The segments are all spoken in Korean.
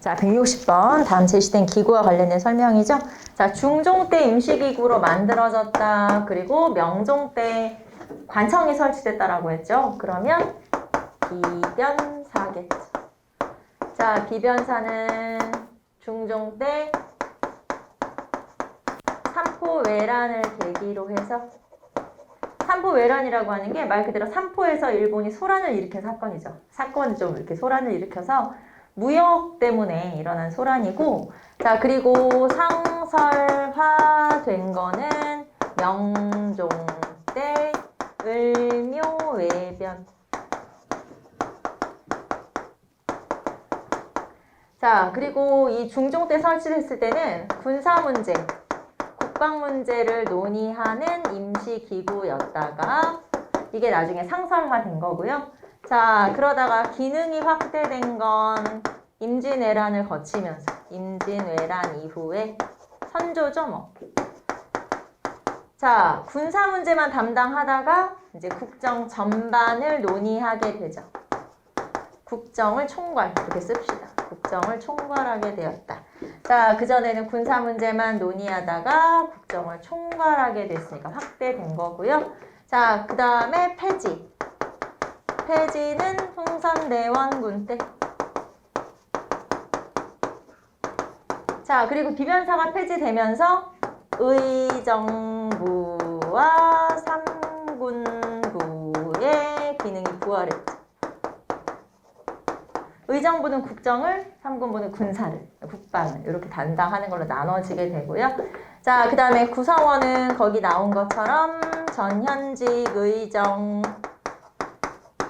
자, 160번. 다음 제시된 기구와 관련된 설명이죠. 자, 중종 때 임시기구로 만들어졌다. 그리고 명종 때 관청이 설치됐다라고 했죠. 그러면 비변사겠죠. 자, 비변사는 중종 때 삼포외란을 계기로 해서, 삼포외란이라고 하는 게 말 그대로 삼포에서 일본이 소란을 일으킨 사건이죠. 사건을 좀 이렇게 소란을 일으켜서 무역 때문에 일어난 소란이고, 자, 그리고 상설화된 거는 명종 때 을묘외변. 자, 그리고 이 중종 때 설치됐을 때는 군사 문제, 국방 문제를 논의하는 임시기구였다가 이게 나중에 상설화된 거고요. 자, 그러다가 기능이 확대된 건 임진왜란을 거치면서, 임진왜란 이후에 선조죠, 뭐. 자, 군사 문제만 담당하다가 이제 국정 전반을 논의하게 되죠. 국정을 총괄, 이렇게 씁시다. 국정을 총괄하게 되었다. 자, 그전에는 군사 문제만 논의하다가 국정을 총괄하게 됐으니까 확대된 거고요. 자, 그 다음에 폐지. 폐지는 흥선대원군 때. 자, 그리고 비변사가 폐지되면서 의정부와 삼군부의 기능이 부활했죠. 의정부는 국정을, 삼군부는 군사를, 국방을 이렇게 담당하는 걸로 나눠지게 되고요. 자, 그 다음에 구성원은 거기 나온 것처럼 전현직 의정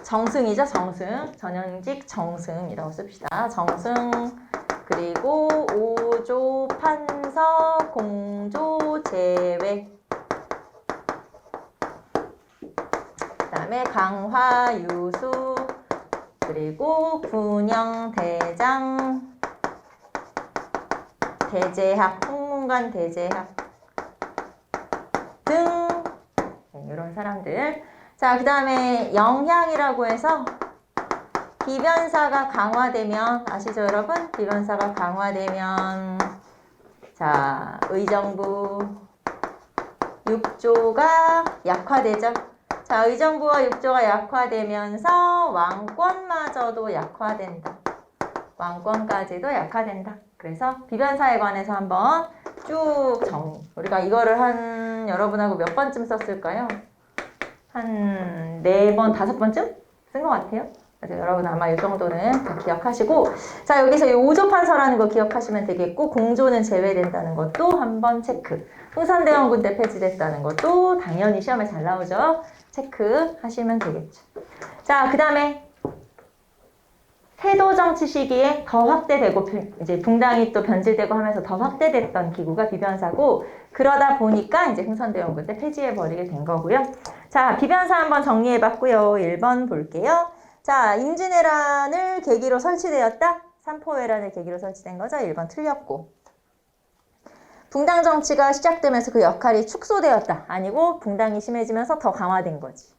정승이죠, 정승. 전현직 정승이라고 씁시다. 정승, 그리고 오조 판서 공조 제외. 그 다음에 강화 유수, 그리고 군영 대장, 대제학, 홍문관 대제학 등 이런 사람들. 자, 그 다음에 영향이라고 해서 비변사가 강화되면, 아시죠 여러분? 비변사가 강화되면, 자, 의정부 6조가 약화되죠. 자, 의정부와 6조가 약화되면서 왕권마저도 약화된다. 왕권까지도 약화된다. 그래서 비변사에 관해서 한번 쭉 정리. 우리가 이거를 여러분하고 몇 번쯤 썼을까요? 한 4번, 5번쯤 쓴 것 같아요. 그래서 여러분 아마 이 정도는 다 기억하시고, 자, 여기서 이 오조판서라는 거 기억하시면 되겠고, 공조는 제외된다는 것도 한번 체크. 흥선대원군 때 폐지됐다는 것도 당연히 시험에 잘 나오죠. 체크하시면 되겠죠. 자, 그 다음에 세도 정치 시기에 더 확대되고, 이제 붕당이 또 변질되고 하면서 더 확대됐던 기구가 비변사고, 그러다 보니까 이제 흥선대원군 때 폐지해버리게 된 거고요. 자, 비변사 한번 정리해봤고요. 1번 볼게요. 자, 임진왜란을 계기로 설치되었다. 삼포외란을 계기로 설치된 거죠. 1번 틀렸고. 붕당 정치가 시작되면서 그 역할이 축소되었다. 아니고 붕당이 심해지면서 더 강화된 거지.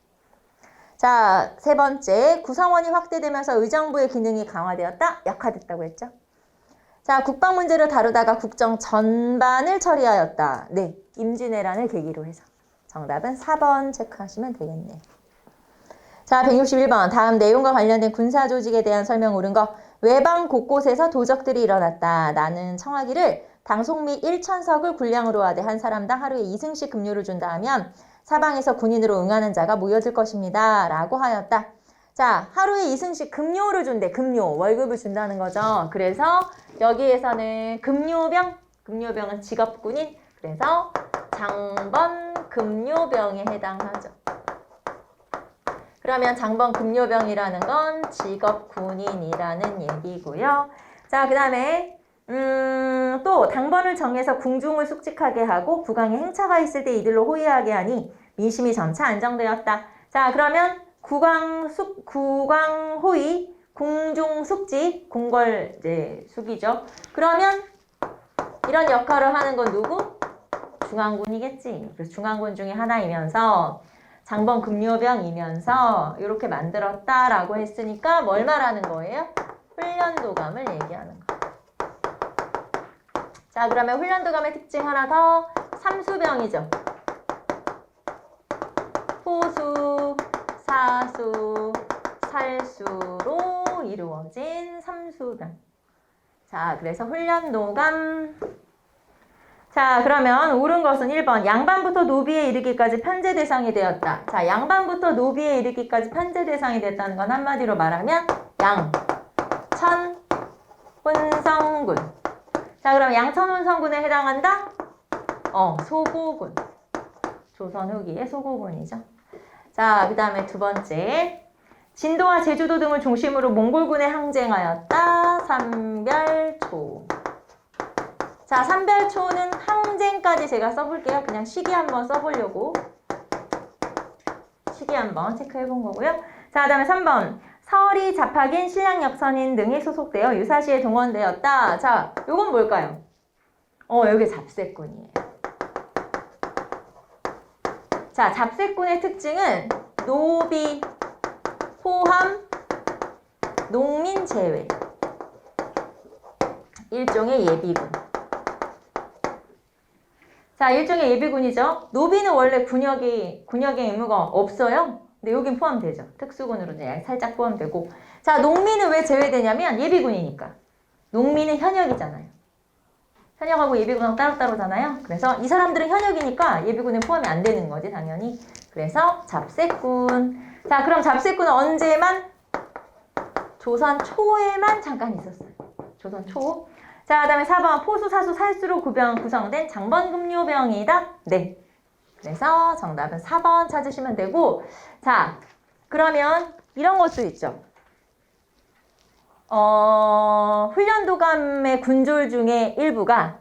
자, 3번째, 구성원이 확대되면서 의정부의 기능이 강화되었다. 약화됐다고 했죠. 자, 국방 문제를 다루다가 국정 전반을 처리하였다. 네, 임진왜란을 계기로 해서. 정답은 4번 체크하시면 되겠네요. 자, 161번. 다음 내용과 관련된 군사 조직에 대한 설명 옳은 거. 외방 곳곳에서 도적들이 일어났다. 나는 청하기를 당속 및 1천석을 군량으로 하되 한 사람당 하루에 2승씩 급료를 준다 하면 사방에서 군인으로 응하는 자가 모여들 것입니다. 라고 하였다. 자, 하루에 2승씩 급료를 준대. 급료. 월급을 준다는 거죠. 그래서 여기에서는 급료병은 직업군인. 그래서 장번 급료병에 해당하죠. 그러면 장번 급료병이라는 건 직업군인이라는 얘기고요. 자, 그 다음에 또 당번을 정해서 궁중을 숙직하게 하고 국왕의 행차가 있을 때 이들로 호위하게 하니 민심이 점차 안정되었다. 자, 그러면 국왕 호위, 궁중 숙직, 궁궐 이제 숙이죠. 그러면 이런 역할을 하는 건 누구? 중앙군이겠지. 그래서 중앙군 중에 하나이면서 장번 급료병이면서 이렇게 만들었다라고 했으니까 뭘 말하는 거예요? 훈련도감을 얘기하는 거. 자, 그러면 훈련도감의 특징 하나 더. 삼수병이죠. 포수, 사수, 살수로 이루어진 삼수병. 자, 그래서 훈련도감. 자, 그러면 옳은 것은 1번. 양반부터 노비에 이르기까지 편제 대상이 되었다. 자, 양반부터 노비에 이르기까지 편제 대상이 됐다는 건 한마디로 말하면 양, 천, 훈성군. 자, 그럼 양천 훈성군에 해당한다? 소고군. 조선 후기의 소고군이죠. 자, 그 다음에 두 번째. 진도와 제주도 등을 중심으로 몽골군에 항쟁하였다. 삼별초. 자, 삼별초는 항쟁까지 제가 써볼게요. 그냥 시기 한번 써보려고. 시기 한번 체크해 본 거고요. 자, 그 다음에 3번. 서리, 자팍인, 신량역선인 등이 소속되어 유사시에 동원되었다. 자, 요건 뭘까요? 여기 잡세꾼이에요. 자, 잡세꾼의 특징은 노비, 포함, 농민 제외. 일종의 예비군. 자, 일종의 예비군이죠. 노비는 원래 군역의 의무가 없어요. 근데 여긴 포함되죠. 특수군으로 이제 살짝 포함되고. 자, 농민은 왜 제외되냐면 예비군이니까. 농민은 현역이잖아요. 현역하고 예비군하고 따로따로잖아요. 그래서 이 사람들은 현역이니까 예비군에 포함이 안 되는 거지, 당연히. 그래서 잡세꾼. 자, 그럼 잡세꾼은 언제만? 조선 초에만 잠깐 있었어요. 조선 초. 자, 그 다음에 4번. 포수, 사수, 살수로 구성된 장번금요병이다. 네. 그래서 정답은 4번 찾으시면 되고. 자, 그러면 이런 것도 있죠. 훈련도감의 군졸 중에 일부가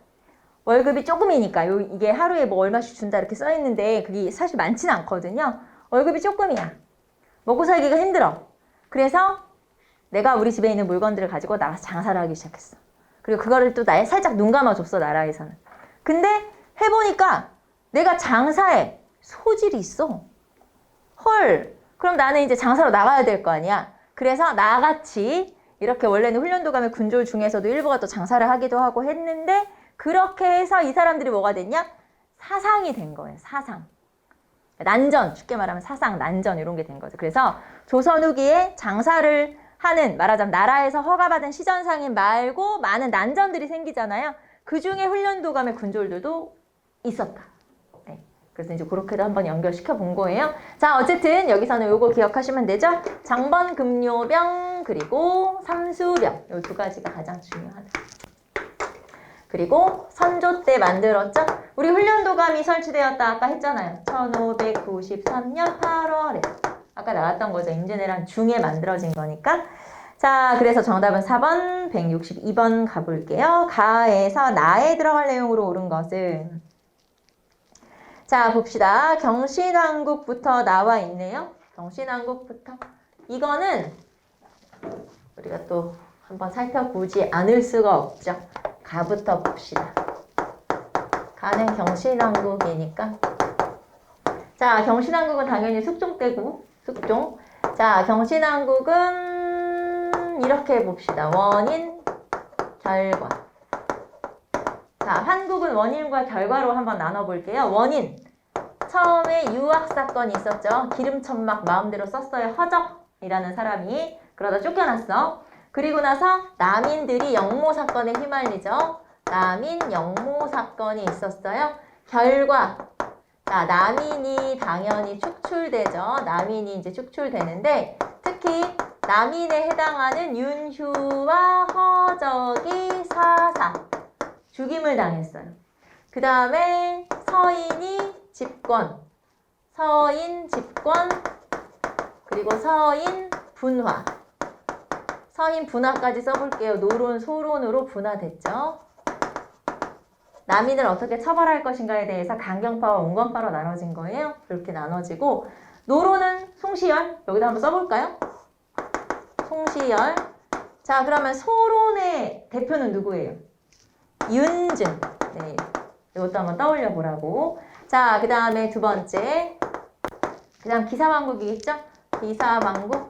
월급이 조금이니까 이게 하루에 뭐 얼마씩 준다 이렇게 써있는데 그게 사실 많지는 않거든요. 월급이 조금이야. 먹고 살기가 힘들어. 그래서 내가 우리 집에 있는 물건들을 가지고 나가서 장사를 하기 시작했어. 그리고 그거를 또 나에 살짝 눈 감아줬어, 나라에서는. 근데 해보니까 내가 장사에 소질이 있어. 헐, 그럼 나는 이제 장사로 나가야 될 거 아니야. 그래서 나같이 이렇게 원래는 훈련도감의 군졸 중에서도 일부가 또 장사를 하기도 하고 했는데 그렇게 해서 이 사람들이 뭐가 됐냐? 사상이 된 거예요. 사상. 난전, 쉽게 말하면 사상, 난전 이런 게 된 거죠. 그래서 조선 후기에 장사를 하는, 말하자면 나라에서 허가받은 시전상인 말고 많은 난전들이 생기잖아요. 그 중에 훈련도감의 군졸들도 있었다. 네. 그래서 이제 그렇게도 한번 연결시켜 본 거예요. 자, 어쨌든 여기서는 요거 기억하시면 되죠? 장번금요병 그리고 삼수병. 요 두 가지가 가장 중요하다. 그리고 선조 때 만들었죠? 우리 훈련도감이 설치되었다 아까 했잖아요. 1593년 8월에. 아까 나왔던 거죠. 임진왜란 중에 만들어진 거니까. 자, 그래서 정답은 4번 162번 가볼게요. 가에서 나에 들어갈 내용으로 옳은 것은 자, 봅시다. 경신왕국부터 나와 있네요. 경신왕국부터. 이거는 우리가 또 한번 살펴보지 않을 수가 없죠. 가부터 봅시다. 가는 경신왕국이니까. 자, 경신왕국은 당연히 숙종 때고, 숙종. 자, 경신왕국은 이렇게 봅시다. 원인, 결과. 자, 한국은 원인과 결과로 한번 나눠볼게요. 원인. 처음에 유학사건이 있었죠. 기름천막 마음대로 썼어요. 허적이라는 사람이. 그러다 쫓겨났어. 그리고 나서 남인들이 영모사건에 휘말리죠. 남인 영모사건이 있었어요. 결과. 자, 남인이 당연히 축출되죠. 남인이 이제 축출되는데 특히 남인에 해당하는 윤휴와 허적이 사사. 죽임을 당했어요. 그 다음에 서인이 집권. 서인 집권. 그리고 서인 분화. 서인 분화까지 써볼게요. 노론, 소론으로 분화됐죠. 남인을 어떻게 처벌할 것인가에 대해서 강경파와 온건파로 나눠진 거예요. 그렇게 나눠지고 노론은 송시열. 여기다 한번 써볼까요? 송시열. 자, 그러면 소론의 대표는 누구예요? 윤증. 네, 이것도 한번 떠올려 보라고. 자, 그 다음에 두 번째. 그 다음 기사왕국이겠죠? 기사왕국.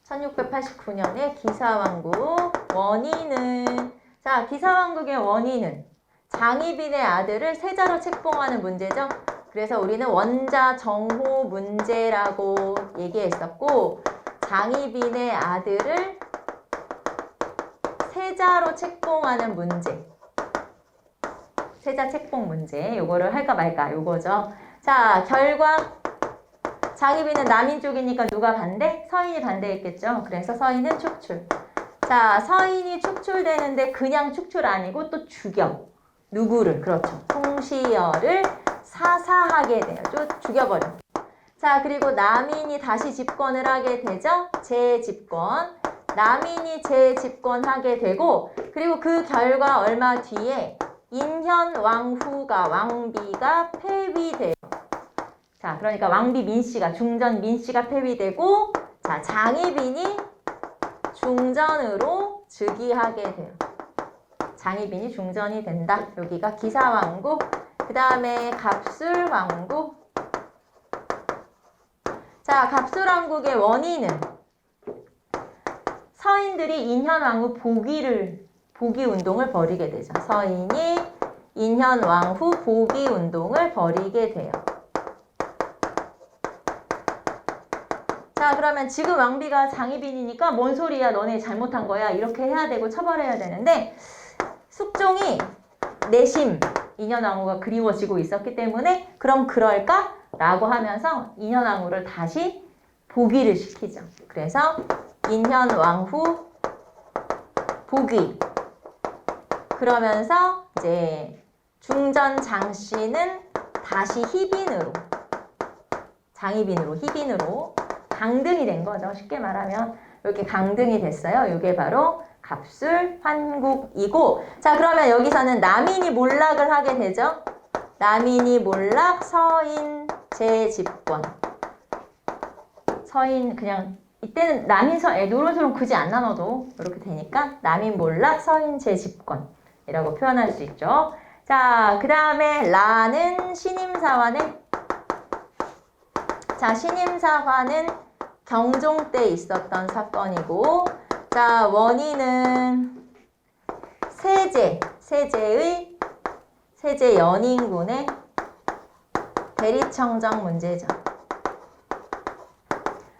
1689년에 기사왕국. 원인은 자, 기사왕국의 원인은 장희빈의 아들을 세자로 책봉하는 문제죠. 그래서 우리는 원자 정호 문제라고 얘기했었고, 장희빈의 아들을 세자로 책봉하는 문제, 세자 책봉 문제, 요거를 할까 말까 요거죠. 자, 결과 장희빈은 남인 쪽이니까 누가 반대? 서인이 반대했겠죠. 그래서 서인은 축출. 자, 서인이 축출되는데 그냥 축출 아니고 또 죽여. 누구를? 그렇죠. 송시열을 사사하게 돼요. 죽여버려. 자, 그리고 남인이 다시 집권을 하게 되죠. 재집권. 남인이 재집권하게 되고, 그리고 그 결과 얼마 뒤에 인현 왕후가 왕비가 폐위돼요. 자, 그러니까 왕비 민씨가, 중전 민씨가 폐위되고, 자, 장희빈이 중전으로 즉위하게 돼요. 장희빈이 중전이 된다. 여기가 기사왕국, 그 다음에 갑술왕국. 자, 갑술왕국의 원인은 서인들이 인현왕후 복위 운동을 벌이게 되죠. 서인이 인현왕후 복위 운동을 벌이게 돼요. 자, 그러면 지금 왕비가 장희빈이니까 뭔 소리야, 너네 잘못한 거야, 이렇게 해야 되고 처벌해야 되는데, 숙종이 내심 인현왕후가 그리워지고 있었기 때문에 그럼 그럴까? 라고 하면서 인현왕후를 다시 복위를 시키죠. 그래서 인현왕후 복위. 그러면서 이제 중전 장씨는 다시 희빈으로, 장희빈으로, 희빈으로 강등이 된 거죠. 쉽게 말하면 이렇게 강등이 됐어요. 이게 바로 갑술 환국이고, 자, 그러면 여기서는 남인이 몰락을 하게 되죠. 남인이 몰락, 서인 재집권. 서인 그냥 이때는 남인 노론소론 굳이 안 나눠도 이렇게 되니까 남인 몰락, 서인 재집권이라고 표현할 수 있죠. 자, 그 다음에 라는 신임사화네. 자, 신임사화는 경종 때 있었던 사건이고, 자, 원인은 세제 연인군의 대리청정 문제죠.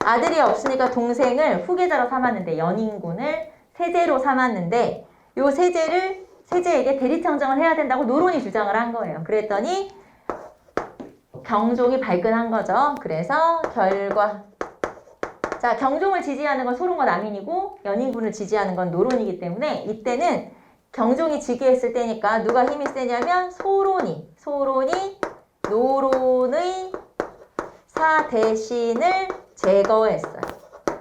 아들이 없으니까 동생을 후계자로 삼았는데, 연인군을 세제로 삼았는데, 요 세제에게 대리청정을 해야 된다고 노론이 주장을 한 거예요. 그랬더니 경종이 발끈한 거죠. 그래서 결과, 자, 경종을 지지하는 건 소론과 남인이고 연인군을 지지하는 건 노론이기 때문에 이때는 경종이 즉위했을 때니까 누가 힘이 세냐면 소론이 노론의 사대신을 제거했어요.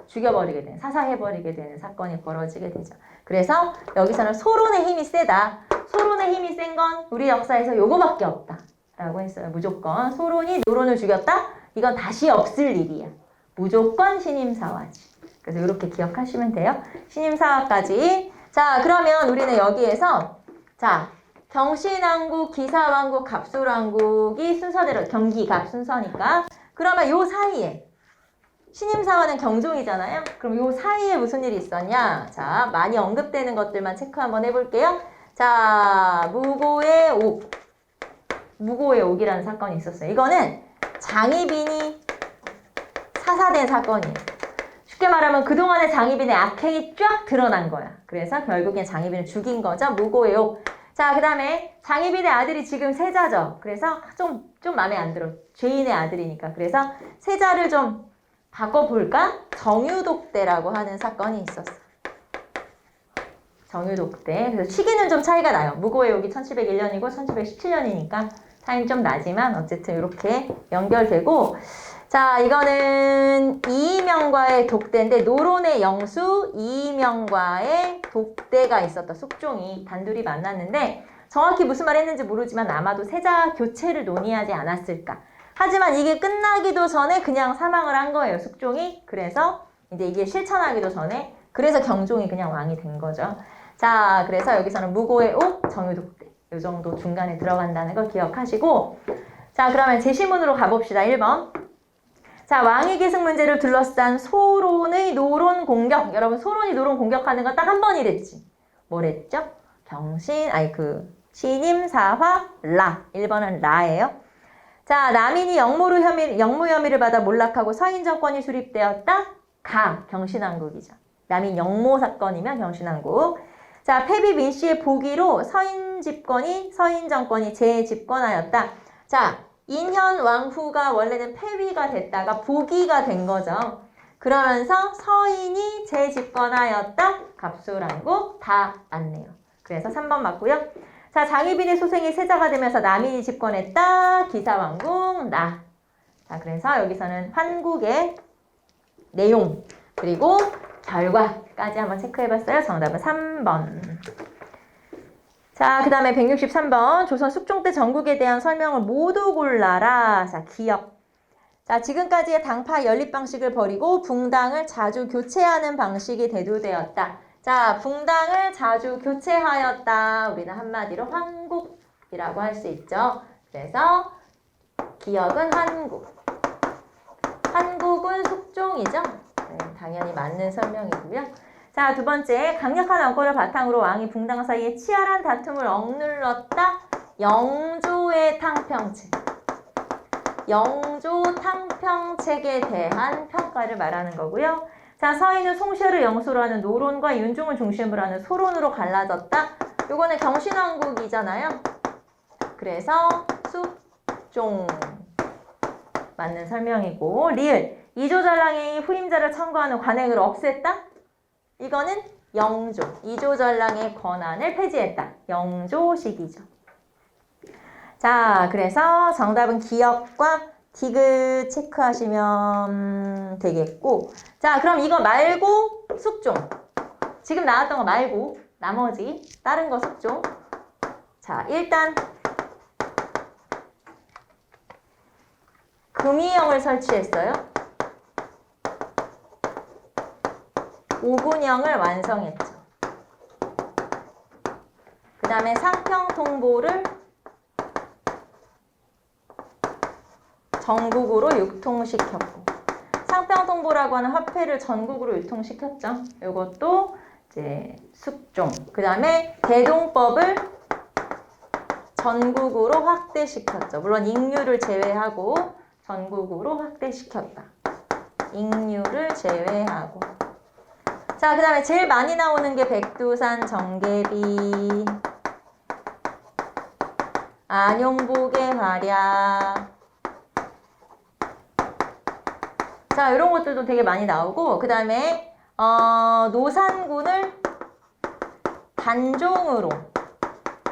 죽여버리게 되는, 사사해버리게 되는 사건이 벌어지게 되죠. 그래서 여기서는 소론의 힘이 세다. 소론의 힘이 센 건 우리 역사에서 요거밖에 없다 라고 했어요. 무조건 소론이 노론을 죽였다? 이건 다시 없을 일이야. 무조건 신임사화지. 그래서 이렇게 기억하시면 돼요. 신임사화까지. 자, 그러면 우리는 여기에서, 자, 경신왕국, 기사왕국, 갑술왕국이 순서대로 경기갑 순서니까, 그러면 요 사이에 신임사화는 경종이잖아요. 그럼 요 사이에 무슨 일이 있었냐? 자, 많이 언급되는 것들만 체크 한번 해볼게요. 자, 무고의 옥이라는 사건이 있었어요. 이거는 장희빈이 사사된 사건이에요. 쉽게 말하면 그동안의 장희빈의 악행이 쫙 드러난 거야. 그래서 결국엔 장희빈을 죽인 거죠. 무고의 옥. 자, 그 다음에 장희빈의 아들이 지금 세자죠. 그래서 좀 마음에 안 들어. 죄인의 아들이니까. 그래서 세자를 좀 바꿔볼까? 정유독대라고 하는 사건이 있었어. 정유독대. 그래서 시기는 좀 차이가 나요. 무고의 옥이 1701년이고 1717년이니까 차이는 좀 나지만 어쨌든 이렇게 연결되고, 자, 이거는 이의명과의 독대인데, 노론의 영수 이의명과의 독대가 있었다. 숙종이 단둘이 만났는데 정확히 무슨 말 했는지 모르지만 아마도 세자 교체를 논의하지 않았을까. 하지만 이게 끝나기도 전에 그냥 사망을 한 거예요, 숙종이. 그래서 이제 이게 실천하기도 전에, 그래서 경종이 그냥 왕이 된 거죠. 자, 그래서 여기서는 무고의 옥, 정유독대 이 정도 중간에 들어간다는 걸 기억하시고, 자, 그러면 제시문으로 가봅시다. 1번. 자, 왕위 계승 문제를 둘러싼 소론의 노론 공격. 여러분, 소론이 노론 공격하는 건 딱 한 번이랬지. 뭐랬죠? 신임사화 라. 1번은 라예요. 자, 남인이 역무 혐의를 받아 몰락하고 서인 정권이 수립되었다. 경신왕국이죠. 남인 역모 사건이면 경신왕국. 자, 패비 민씨의 보기로 서인 정권이 재집권하였다. 자, 인현 왕후가 원래는 패위가 됐다가 보기가 된 거죠. 그러면서 서인이 재집권하였다. 갑술왕국 다 맞네요. 그래서 3번 맞고요. 자, 장희빈의 소생이 세자가 되면서 남인이 집권했다. 기사왕국 나. 자, 그래서 여기서는 환국의 내용 그리고 결과까지 한번 체크해봤어요. 정답은 3번. 자, 그 다음에 163번. 조선 숙종 때 전국에 대한 설명을 모두 골라라. 자, 기억. 자, 지금까지의 당파 연립 방식을 버리고 붕당을 자주 교체하는 방식이 대두되었다. 자, 붕당을 자주 교체하였다. 우리는 한마디로 환국이라고 할 수 있죠. 그래서 기억은 환국. 환국은 숙종이죠. 네, 당연히 맞는 설명이고요. 자, 두 번째. 강력한 왕권을 바탕으로 왕이 붕당 사이에 치열한 다툼을 억눌렀다. 영조의 탕평책. 영조 탕평책에 대한 평가를 말하는 거고요. 자, 서인은 송시열을 영수로 하는 노론과 윤종을 중심으로 하는 소론으로 갈라졌다. 요거는 경신왕국이잖아요. 그래서 숙종. 맞는 설명이고. 리을. 이조전랑이 후임자를 청구하는 관행을 없앴다. 이거는 영조. 이조전랑의 권한을 폐지했다. 영조식이죠. 자, 그래서 정답은 기억과 디귿 체크하시면 되겠고. 자, 그럼 이거 말고 숙종. 지금 나왔던 거 말고 나머지 다른 거 숙종. 자, 일단 금이형을 설치했어요. 오군형을 완성했죠. 그 다음에 상평통보를 전국으로 유통시켰고, 상평통보라고 하는 화폐를 전국으로 유통시켰죠. 이것도 이제 숙종. 그 다음에 대동법을 전국으로 확대시켰죠. 물론 잉유를 제외하고 전국으로 확대시켰다. 잉유를 제외하고. 자, 그 다음에 제일 많이 나오는 게 백두산 정계비, 안용복의 활약. 자, 이런 것들도 되게 많이 나오고, 그 다음에 노산군을 단종으로,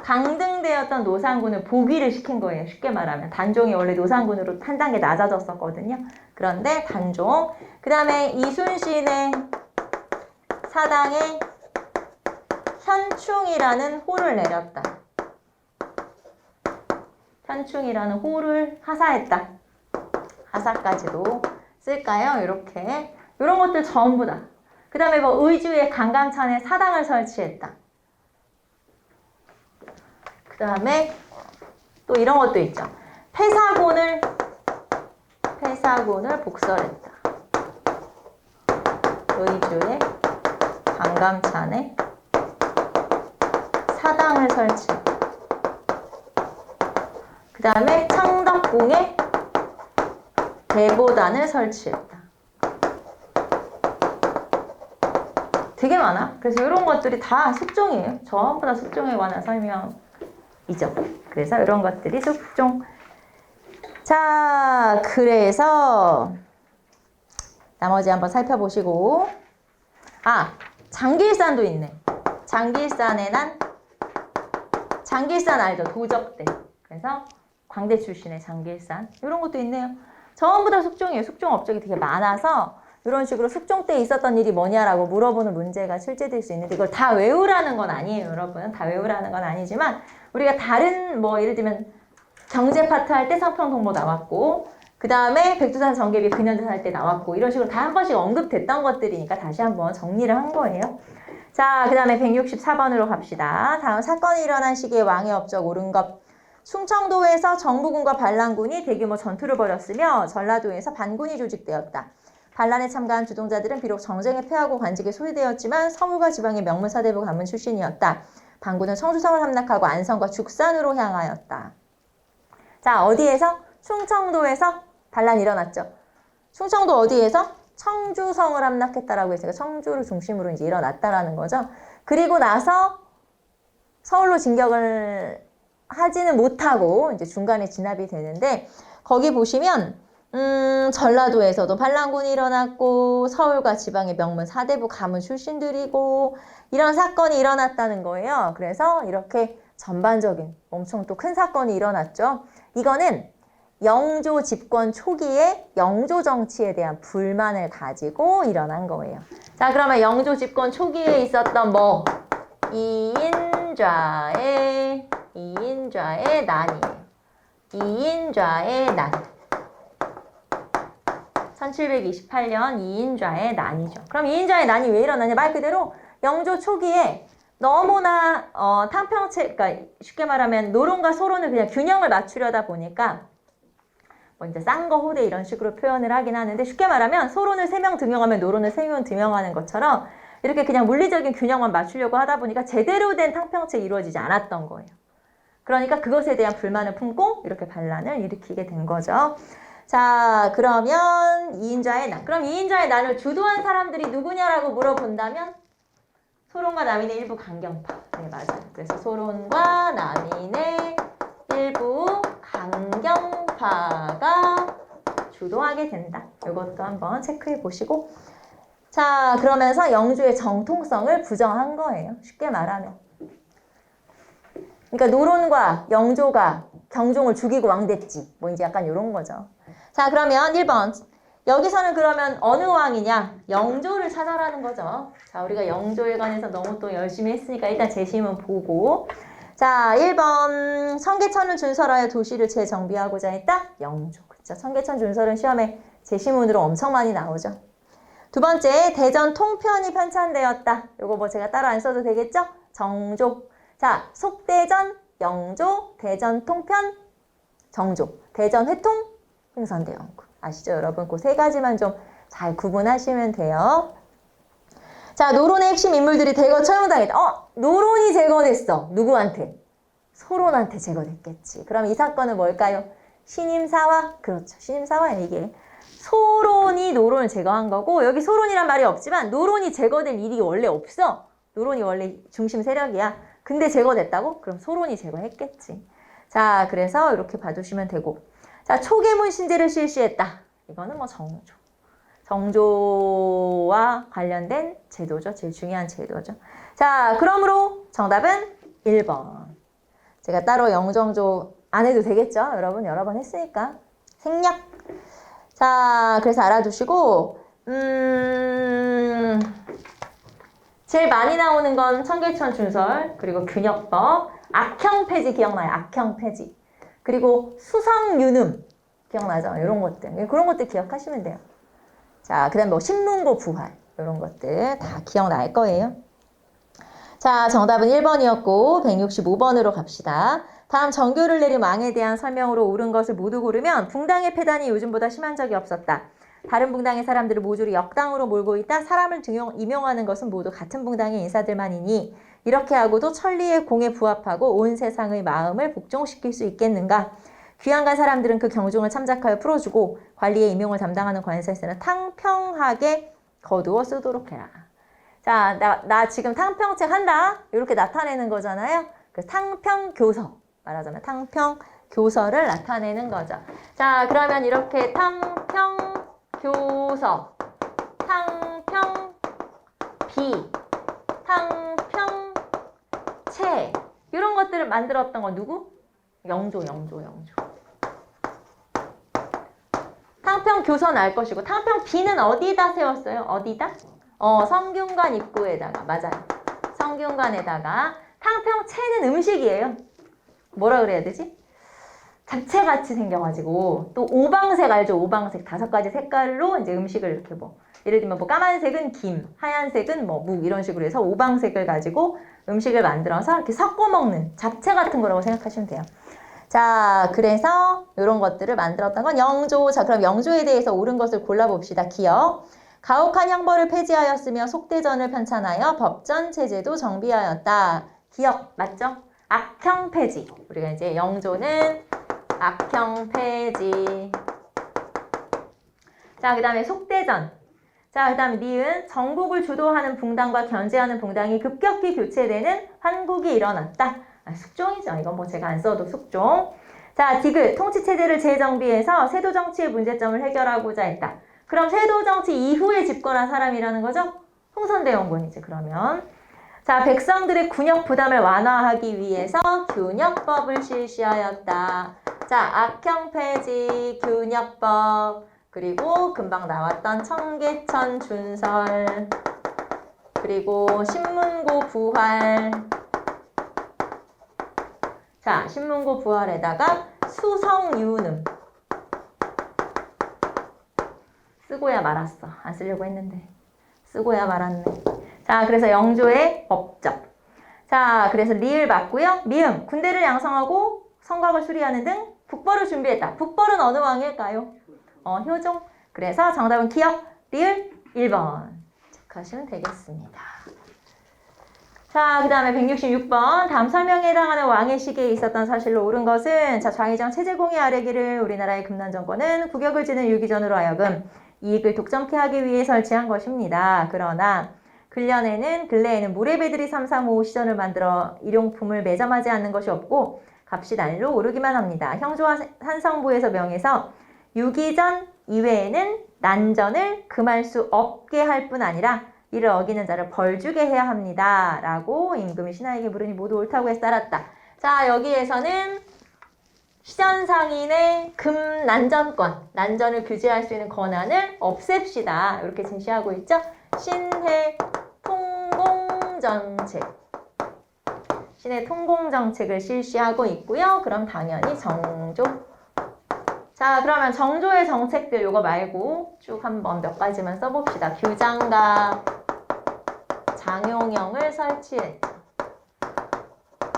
강등되었던 노산군을 복위를 시킨 거예요. 쉽게 말하면 단종이 원래 노산군으로 한 단계 낮아졌었거든요. 그런데 단종. 그 다음에 이순신의 사당에 현충이라는 호를 내렸다. 현충이라는 호를 하사했다. 하사까지도 쓸까요? 이렇게. 이런 것들 전부 다. 그 다음에 뭐 의주의 강감찬에 사당을 설치했다. 그 다음에 또 이런 것도 있죠. 폐사곤을 복설했다. 의주의 강감찬에 사당을 설치했다. 그 다음에 창덕궁에 대보단을 설치했다. 되게 많아. 그래서 이런 것들이 다 숙종이에요. 전부 다 숙종에 관한 설명이죠. 그래서 이런 것들이 숙종. 자, 그래서 나머지 한번 살펴보시고. 아, 장길산도 있네. 장길산 알죠? 도적대. 그래서 광대 출신의 장길산. 이런 것도 있네요. 전부 다 숙종이에요. 숙종 업적이 되게 많아서 이런 식으로 숙종 때 있었던 일이 뭐냐라고 물어보는 문제가 출제될 수 있는데, 이걸 다 외우라는 건 아니에요, 여러분. 다 외우라는 건 아니지만 우리가 다른 뭐 예를 들면 경제 파트 할 때 상평통보 나왔고, 그 다음에 백두산 정계비 근현대사 할 때 나왔고, 이런 식으로 다 한 번씩 언급됐던 것들이니까 다시 한번 정리를 한 거예요. 자, 그 다음에 164번으로 갑시다. 다음 사건이 일어난 시기에 왕의 업적 옳은 것. 충청도에서 정부군과 반란군이 대규모 전투를 벌였으며 전라도에서 반군이 조직되었다. 반란에 참가한 주동자들은 비록 정쟁에 패하고 관직에 소외되었지만 서울과 지방의 명문 사대부 가문 출신이었다. 당군은 청주성을 함락하고 안성과 죽산으로 향하였다. 자, 어디에서? 충청도에서 반란이 일어났죠. 충청도 어디에서? 청주성을 함락했다라고 했으니까 청주를 중심으로 이제 일어났다라는 거죠. 그리고 나서 서울로 진격을 하지는 못하고 이제 중간에 진압이 되는데 거기 보시면 전라도에서도 반란군이 일어났고 서울과 지방의 명문 사대부 가문 출신들이고 이런 사건이 일어났다는 거예요. 그래서 이렇게 전반적인 엄청 또 큰 사건이 일어났죠. 이거는 영조 집권 초기에 영조 정치에 대한 불만을 가지고 일어난 거예요. 자, 그러면 영조 집권 초기에 있었던 뭐 이인좌의 난이에요. 이인좌의 난. 1728년 이인좌의 난이죠. 그럼 이인좌의 난이 왜 일어나냐? 말 그대로 영조 초기에 너무나 탕평체, 그러니까 쉽게 말하면 노론과 소론을 그냥 균형을 맞추려다 보니까 뭐 이제 싼거 호대 이런 식으로 표현을 하긴 하는데 쉽게 말하면 소론을 3명 2명 하면 노론을 3명 2명 하는 것처럼 이렇게 그냥 물리적인 균형만 맞추려고 하다 보니까 제대로 된 탕평책이 이루어지지 않았던 거예요. 그러니까 그것에 대한 불만을 품고 이렇게 반란을 일으키게 된 거죠. 자, 그러면 이인좌의 난. 그럼 이인좌의 난을 주도한 사람들이 누구냐라고 물어본다면 소론과 남인의 일부 강경파. 네, 맞아요. 그래서 소론과 남인의 일부 강경파가 주도하게 된다. 이것도 한번 체크해 보시고. 자, 그러면서 영주의 정통성을 부정한 거예요. 쉽게 말하면. 그러니까 노론과 영조가 경종을 죽이고 왕됐지. 뭐 이제 약간 이런 거죠. 자, 그러면 1번. 여기서는 그러면 어느 왕이냐? 영조를 찾아라는 거죠. 자, 우리가 영조에 관해서 너무 또 열심히 했으니까 일단 제시문 보고. 자, 1번. 청계천을 준설하여 도시를 재정비하고자 했다? 영조. 그쵸? 청계천 준설은 시험에 제시문으로 엄청 많이 나오죠. 두 번째, 대전 통편이 편찬되었다. 요거 뭐 제가 따로 안 써도 되겠죠? 정조. 자, 속대전, 영조, 대전 통편, 정조. 대전 회통, 흥선대원군. 아시죠, 여러분? 그 3가지만 좀 잘 구분하시면 돼요. 자, 노론의 핵심 인물들이 대거 처형당했다. 노론이 제거됐어. 누구한테? 소론한테 제거됐겠지. 그럼 이 사건은 뭘까요? 신임사화? 그렇죠. 신임사화야, 이게. 소론이 노론을 제거한 거고, 여기 소론이란 말이 없지만 노론이 제거될 일이 원래 없어. 노론이 원래 중심 세력이야. 근데 제거됐다고? 그럼 소론이 제거했겠지. 자, 그래서 이렇게 봐두시면 되고. 자, 초계문 신제를 실시했다. 이거는 뭐 정조와 관련된 제도죠. 제일 중요한 제도죠. 자, 그러므로 정답은 1번. 제가 따로 영정조 안 해도 되겠죠? 여러분 여러 번 했으니까. 생략. 자, 그래서 알아두시고 제일 많이 나오는 건 청계천 준설, 그리고 균역법, 악형 폐지 기억나요? 악형 폐지. 그리고 수성유능 기억나죠? 이런 것들. 그런 것들 기억하시면 돼요. 자, 그 다음에 뭐 신문고 부활 이런 것들 다 기억날 거예요. 자, 정답은 1번이었고 165번으로 갑시다. 다음 정교를 내린 왕에 대한 설명으로 옳은 것을 모두 고르면 붕당의 폐단이 요즘보다 심한 적이 없었다. 다른 붕당의 사람들을 모조리 역당으로 몰고 있다. 사람을 임용하는 것은 모두 같은 붕당의 인사들만이니 이렇게 하고도 천리의 공에 부합하고 온 세상의 마음을 복종시킬 수 있겠는가? 귀양간 사람들은 그 경종을 참작하여 풀어주고 관리의 임용을 담당하는 관세에서는 탕평하게 거두어 쓰도록 해라. 자, 나 지금 탕평책 한다. 이렇게 나타내는 거잖아요. 그 탕평교서. 말하자면 탕평교서를 나타내는 거죠. 자, 그러면 이렇게 탕평교서, 탕평비, 탕평체 이런 것들을 만들었던 건 누구? 영조. 탕평교서는 알 것이고 탕평비는 어디다 세웠어요? 어디다? 성균관 입구에다가. 맞아요. 성균관에다가. 탕평채는 음식이에요. 뭐라 그래야 되지? 잡채같이 생겨가지고 또 오방색 알죠? 오방색 5가지 색깔로 이제 음식을 이렇게 뭐 예를 들면 뭐 까만색은 김, 하얀색은 뭐 묵 이런 식으로 해서 오방색을 가지고 음식을 만들어서 이렇게 섞어 먹는 잡채 같은 거라고 생각하시면 돼요. 자, 그래서 이런 것들을 만들었던 건 영조. 자, 그럼 영조에 대해서 옳은 것을 골라봅시다. 기억. 가혹한 형벌을 폐지하였으며 속대전을 편찬하여 법전 체제도 정비하였다. 기역 맞죠? 악형 폐지. 우리가 이제 영조는 악형 폐지. 자, 그 다음에 속대전. 자, 그 다음에 니은 정복을 주도하는 붕당과 견제하는 붕당이 급격히 교체되는 환국이 일어났다. 숙종이죠. 이건 뭐 제가 안 써도 숙종. 자, 디귿 통치체제를 재정비해서 세도 정치의 문제점을 해결하고자 했다. 그럼 세도 정치 이후에 집권한 사람이라는 거죠? 흥선대원군이지 그러면. 자, 백성들의 군역 부담을 완화하기 위해서 균역법을 실시하였다. 자, 악형 폐지, 균역법, 그리고 금방 나왔던 청계천 준설, 그리고 신문고 부활. 자, 신문고 부활에다가 수성유능. 쓰고야 말았어. 안 쓰려고 했는데. 쓰고야 말았네. 자, 그래서 영조의 업적. 자, 그래서 리을 맞고요. 미음, 군대를 양성하고 성곽을 수리하는 등 북벌을 준비했다. 북벌은 어느 왕일까요? 효종. 그래서 정답은 기역, 리을 1번. 체크하시면 되겠습니다. 자, 그 다음에 166번. 다음 설명에 해당하는 왕의 시기에 있었던 사실로 옳은 것은 자, 좌의정 체제공의 아래기를 우리나라의 금난정권은 국역을 지는 유기전으로 하여금 이익을 독점케 하기 위해 설치한 것입니다. 그러나 근래에는 무례배들이 3, 4, 5 시전을 만들어 일용품을 매점하지 않는 것이 없고 값이 날로 오르기만 합니다. 형조와 한성부에서 명해서 유기전 이외에는 난전을 금할 수 없게 할 뿐 아니라 이를 어기는 자를 벌주게 해야 합니다. 라고 임금이 신하에게 물으니 모두 옳다고 해서 따랐다. 자, 여기에서는 시전상인의 금난전권, 난전을 규제할 수 있는 권한을 없앱시다. 이렇게 제시하고 있죠. 신해 통공정책. 신해 통공정책을 실시하고 있고요. 그럼 당연히 정조. 자, 그러면 정조의 정책들 요거 말고 쭉 한번 몇 가지만 써봅시다. 규장각, 장용영을 설치했죠.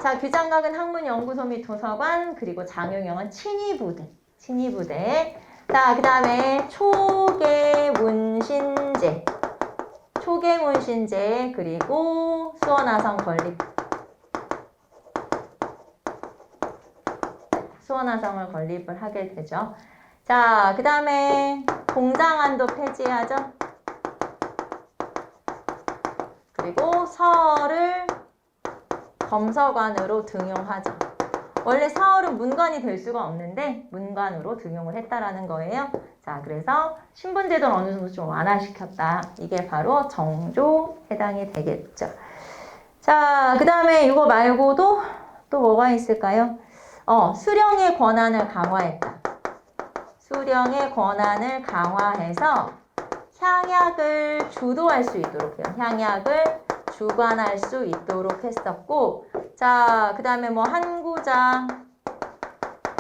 자, 규장각은 학문연구소 및 도서관, 그리고 장용영은 친위부대. 자, 그 다음에 초계문신제, 그리고 수원화성 건립. 수원화성을 건립을 하게 되죠. 자, 그 다음에 공장안도 폐지하죠. 그리고 서얼을 검서관으로 등용하죠. 원래 서얼은 문관이 될 수가 없는데 문관으로 등용을 했다라는 거예요. 자, 그래서 신분제도를 어느 정도 좀 완화시켰다. 이게 바로 정조 해당이 되겠죠. 자, 그 다음에 이거 말고도 또 뭐가 있을까요? 수령의 권한을 강화했다. 수령의 권한을 강화해서 향약을 주도할 수 있도록 해요. 향약을 주관할 수 있도록 했었고, 자, 그 다음에 뭐 한구자,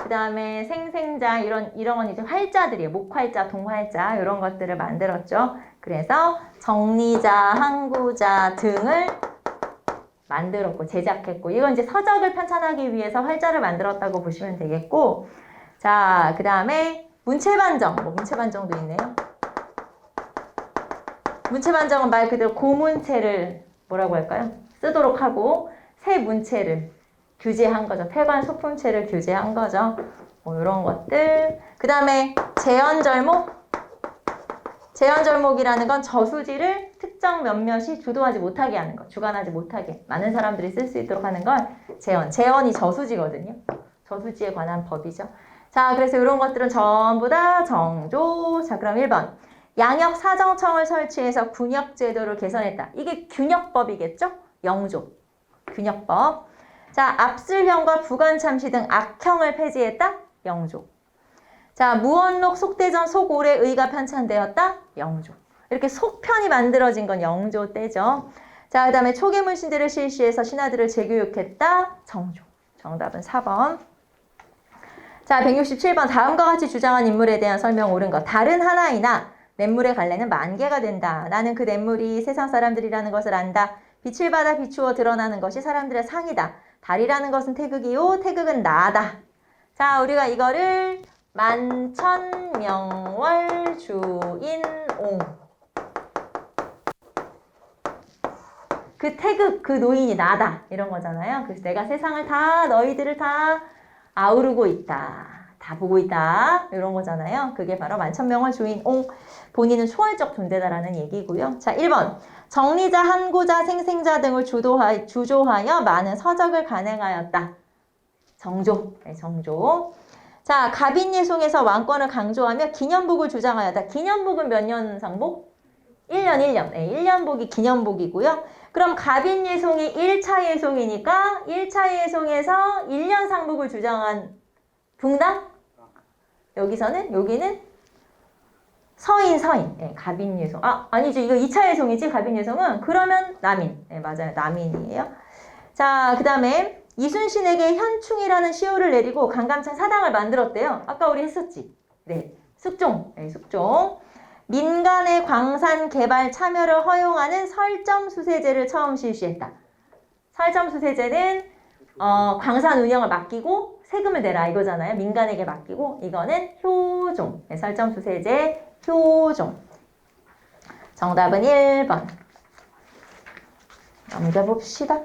그 다음에 생생자, 이런 건 이제 활자들이에요. 목활자, 동활자, 이런 것들을 만들었죠. 그래서 정리자, 한구자 등을 만들었고, 제작했고, 이건 이제 서적을 편찬하기 위해서 활자를 만들었다고 보시면 되겠고, 자, 그 다음에 문체반정, 문체반정도 있네요. 문체반정은 말 그대로 고문체를 뭐라고 할까요? 쓰도록 하고 새 문체를 규제한 거죠. 폐관 소품체를 규제한 거죠. 뭐 이런 것들. 그 다음에 제헌절목이라는 건 저수지를 특정 몇몇이 주도하지 못하게 하는 거, 주관하지 못하게 많은 사람들이 쓸 수 있도록 하는 걸 제헌이 저수지거든요. 저수지에 관한 법이죠. 자, 그래서 이런 것들은 전부 다 정조. 자, 그럼 1번. 양역사정청을 설치해서 군역제도를 개선했다. 이게 균역법이겠죠? 영조. 균역법. 자, 압술형과 부관참시 등 악형을 폐지했다. 영조. 자, 무언록, 속대전, 속올의 의가 편찬되었다. 영조. 이렇게 속편이 만들어진 건 영조 때죠. 자, 그 다음에 초계문신제를 실시해서 신하들을 재교육했다. 정조. 정답은 4번. 자, 167번. 다음과 같이 주장한 인물에 대한 설명 옳은 것. 다른 하나이나 냇물의 갈래는 만개가 된다. 나는 그 냇물이 세상 사람들이라는 것을 안다. 빛을 받아 비추어 드러나는 것이 사람들의 상이다. 달이라는 것은 태극이요. 태극은 나다. 자, 우리가 이거를 만천명월 주인옹. 그 태극, 그 노인이 나다. 이런 거잖아요. 그래서 내가 세상을 다, 너희들을 다 아우르고 있다. 다 보고 있다. 이런 거잖아요. 그게 바로 만천명의 주인, 본인은 초월적 존재다라는 얘기고요. 자, 1번. 정리자, 한고자, 생생자 등을 주조하여 많은 서적을 간행하였다. 정조. 네, 정조. 자, 갑인예송에서 왕권을 강조하며 기념복을 주장하였다. 기념복은 몇 년 상복? 1년. 네, 1년복이 기념복이고요. 그럼 갑인예송이 1차 예송이니까 1차 예송에서 1년 상복을 주장한 붕당? 여기는 서인. 네, 갑인예송. 아니죠. 이거 2차 예송이지, 갑인예송은. 그러면 남인. 네, 맞아요. 남인이에요. 자, 그 다음에 이순신에게 현충이라는 시호를 내리고 강감찬 사당을 만들었대요. 아까 우리 했었지. 네, 숙종. 네, 숙종. 민간의 광산 개발 참여를 허용하는 설점수세제를 처음 실시했다. 설점수세제는 광산 운영을 맡기고 세금을 내라 이거잖아요. 민간에게 맡기고. 이거는 효종. 네, 설점수세제 효종. 정답은 1번. 넘겨봅시다.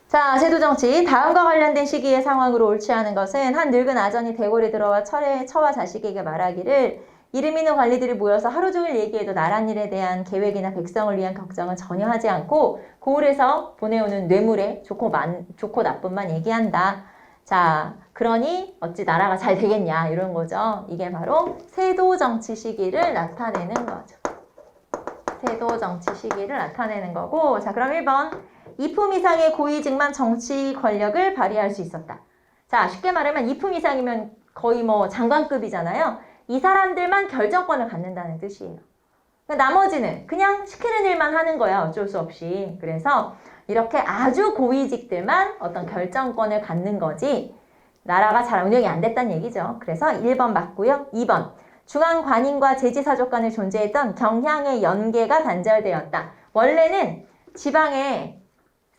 자, 세도정치. 다음과 관련된 시기의 상황으로 옳지 않은 것은 한 늙은 아전이 대궐에 들어와 처와 자식에게 말하기를 이름 있는 관리들이 모여서 하루 종일 얘기해도 나란 일에 대한 계획이나 백성을 위한 걱정은 전혀 하지 않고 고을에서 보내오는 뇌물에 좋고 나쁜만 얘기한다. 자, 그러니 어찌 나라가 잘 되겠냐 이런 거죠. 이게 바로 세도정치 시기를 나타내는 거죠. 세도정치 시기를 나타내는 거고. 자, 그럼 1번. 이품 이상의 고위직만 정치 권력을 발휘할 수 있었다. 자, 쉽게 말하면 이품 이상이면 거의 뭐 장관급이잖아요. 이 사람들만 결정권을 갖는다는 뜻이에요. 나머지는 그냥 시키는 일만 하는 거야. 어쩔 수 없이. 그래서 이렇게 아주 고위직들만 어떤 결정권을 갖는 거지 나라가 잘 운영이 안 됐다는 얘기죠. 그래서 1번 맞고요. 2번. 중앙관인과 제지사족 간에 존재했던 경향의 연계가 단절되었다. 원래는 지방에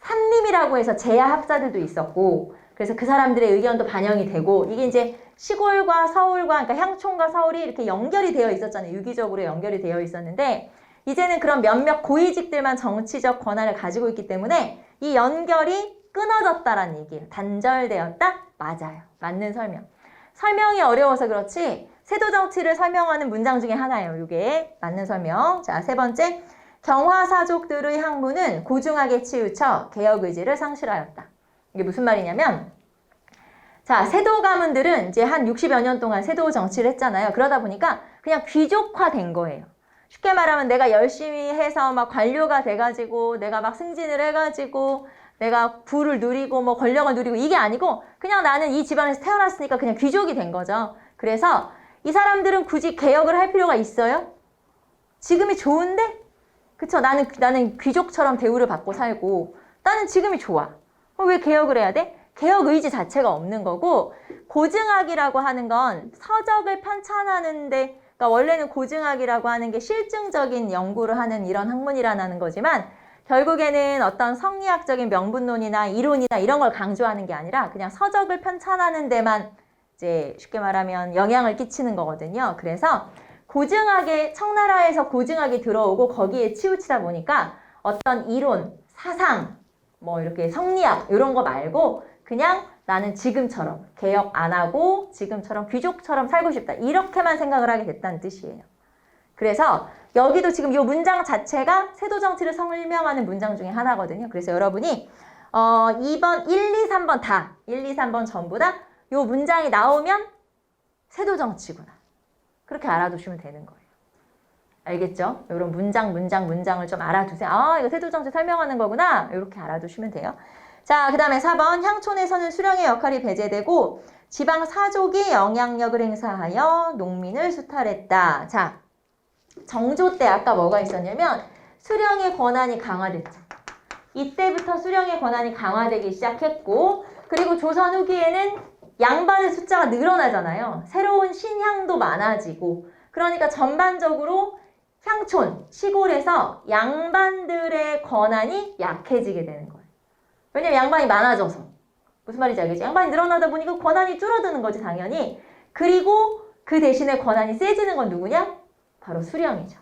산림이라고 해서 제야학자들도 있었고 그래서 그 사람들의 의견도 반영이 되고 이게 이제 시골과 서울과 그러니까 향촌과 서울이 이렇게 연결이 되어 있었잖아요. 유기적으로 연결이 되어 있었는데 이제는 그런 몇몇 고위직들만 정치적 권한을 가지고 있기 때문에 이 연결이 끊어졌다라는 얘기예요. 단절되었다? 맞아요. 맞는 설명. 설명이 어려워서 그렇지 세도정치를 설명하는 문장 중에 하나예요. 이게 맞는 설명. 자, 세 번째. 경화사족들의 학문은 고중하게 치우쳐 개혁 의지를 상실하였다. 이게 무슨 말이냐면 자, 세도 가문들은 이제 한 60여 년 동안 세도 정치를 했잖아요. 그러다 보니까 그냥 귀족화된 거예요. 쉽게 말하면 내가 열심히 해서 막 관료가 돼가지고 내가 막 승진을 해가지고 내가 부를 누리고 뭐 권력을 누리고 이게 아니고 그냥 나는 이 집안에서 태어났으니까 그냥 귀족이 된 거죠. 그래서 이 사람들은 굳이 개혁을 할 필요가 있어요? 지금이 좋은데? 그쵸? 나는 귀족처럼 대우를 받고 살고 나는 지금이 좋아. 왜 개혁을 해야 돼? 개혁 의지 자체가 없는 거고 고증학이라고 하는 건 서적을 편찬하는데 그러니까 원래는 고증학이라고 하는 게 실증적인 연구를 하는 이런 학문이라는 거지만 결국에는 어떤 성리학적인 명분론이나 이론이나 이런 걸 강조하는 게 아니라 그냥 서적을 편찬하는 데만 이제 쉽게 말하면 영향을 끼치는 거거든요. 그래서 고증학에 청나라에서 고증학이 들어오고 거기에 치우치다 보니까 어떤 이론, 사상, 뭐 이렇게 성리학 이런 거 말고 그냥 나는 지금처럼 개혁 안 하고 지금처럼 귀족처럼 살고 싶다. 이렇게만 생각을 하게 됐다는 뜻이에요. 그래서 여기도 지금 이 문장 자체가 세도정치를 설명하는 문장 중에 하나거든요. 그래서 여러분이 2번, 1, 2, 3번 다 1, 2, 3번 전부 다 이 문장이 나오면 세도정치구나. 그렇게 알아두시면 되는 거예요. 알겠죠? 이런 문장을 좀 알아두세요. 아, 이거 세도정치 설명하는 거구나. 이렇게 알아두시면 돼요. 자, 그 다음에 4번. 향촌에서는 수령의 역할이 배제되고 지방 사족이 영향력을 행사하여 농민을 수탈했다. 자, 정조 때 아까 뭐가 있었냐면 수령의 권한이 강화됐죠. 이때부터 수령의 권한이 강화되기 시작했고 그리고 조선 후기에는 양반의 숫자가 늘어나잖아요. 새로운 신향도 많아지고 그러니까 전반적으로 향촌, 시골에서 양반들의 권한이 약해지게 되는 거예요. 왜냐면 양반이 많아져서. 무슨 말인지 알겠지? 양반이 늘어나다 보니까 권한이 줄어드는 거지 당연히. 그리고 그 대신에 권한이 세지는 건 누구냐? 바로 수령이죠.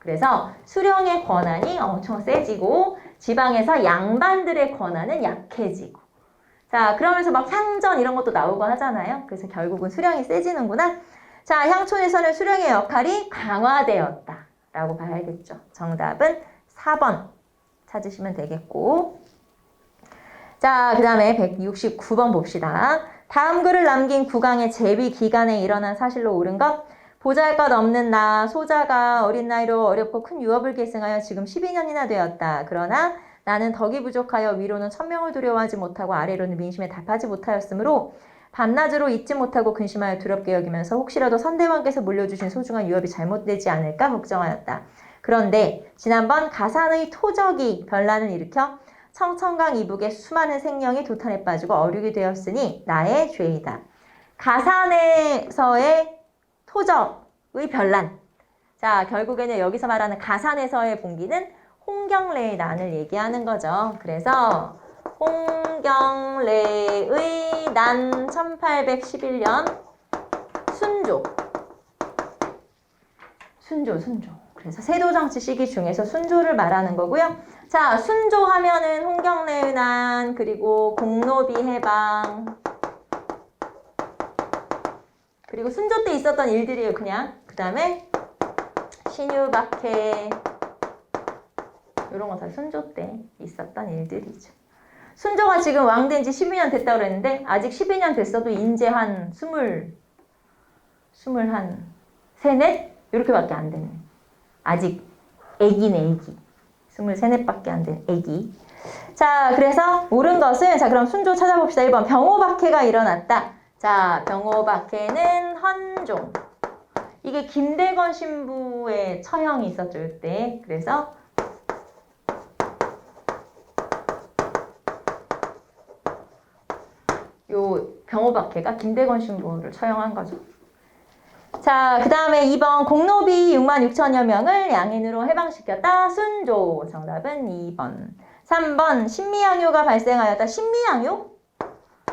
그래서 수령의 권한이 엄청 세지고 지방에서 양반들의 권한은 약해지고. 자, 그러면서 막 향전 이런 것도 나오고 하잖아요. 그래서 결국은 수령이 세지는구나. 자, 향촌에서는 수령의 역할이 강화되었다 라고 봐야겠죠. 정답은 4번 찾으시면 되겠고. 자, 그 다음에 169번 봅시다. 다음 글을 남긴 국왕의 재위 기간에 일어난 사실로 옳은 것. 보잘것없는 나 소자가 어린 나이로 어렵고 큰 유업을 계승하여 지금 12년이나 되었다. 그러나 나는 덕이 부족하여 위로는 천명을 두려워하지 못하고 아래로는 민심에 답하지 못하였으므로 밤낮으로 잊지 못하고 근심하여 두렵게 여기면서 혹시라도 선대왕께서 물려주신 소중한 유업이 잘못되지 않을까 걱정하였다. 그런데 지난번 가산의 토적이 변란을 일으켜 청천강 이북의 수많은 생명이 도탄에 빠지고 어류게 되었으니 나의 죄이다. 가산에서의 토적의 변란. 자, 결국에는 여기서 말하는 가산에서의 봉기는 홍경래의 난을 얘기하는 거죠. 그래서 홍경래의 난 1811년 순조. 그래서 세도정치 시기 중에서 순조를 말하는 거고요. 자, 순조 하면은 홍경래의 난, 그리고 공노비 해방, 그리고 순조 때 있었던 일들이에요, 그냥. 그 다음에 신유박해, 이런 거 다 순조 때 있었던 일들이죠. 순조가 지금 왕 된 지 12년 됐다고 그랬는데 아직 12년 됐어도 인제 한 23, 이렇게밖에 안 되네. 아직 애기네, 애기. 23밖에 안 된 애기. 자, 그래서 옳은 것은, 자, 그럼 순조 찾아봅시다. 1번 병호박해가 일어났다. 자, 병호박해는 헌종. 이게 김대건 신부의 처형이 있었죠, 이때. 그래서 요 병호박해가 김대건 신부를 처형한 거죠. 자, 그 다음에 2번 공노비 6만 6천여 명을 양인으로 해방시켰다. 순조. 정답은 2번. 3번 신미양요가 발생하였다. 신미양요?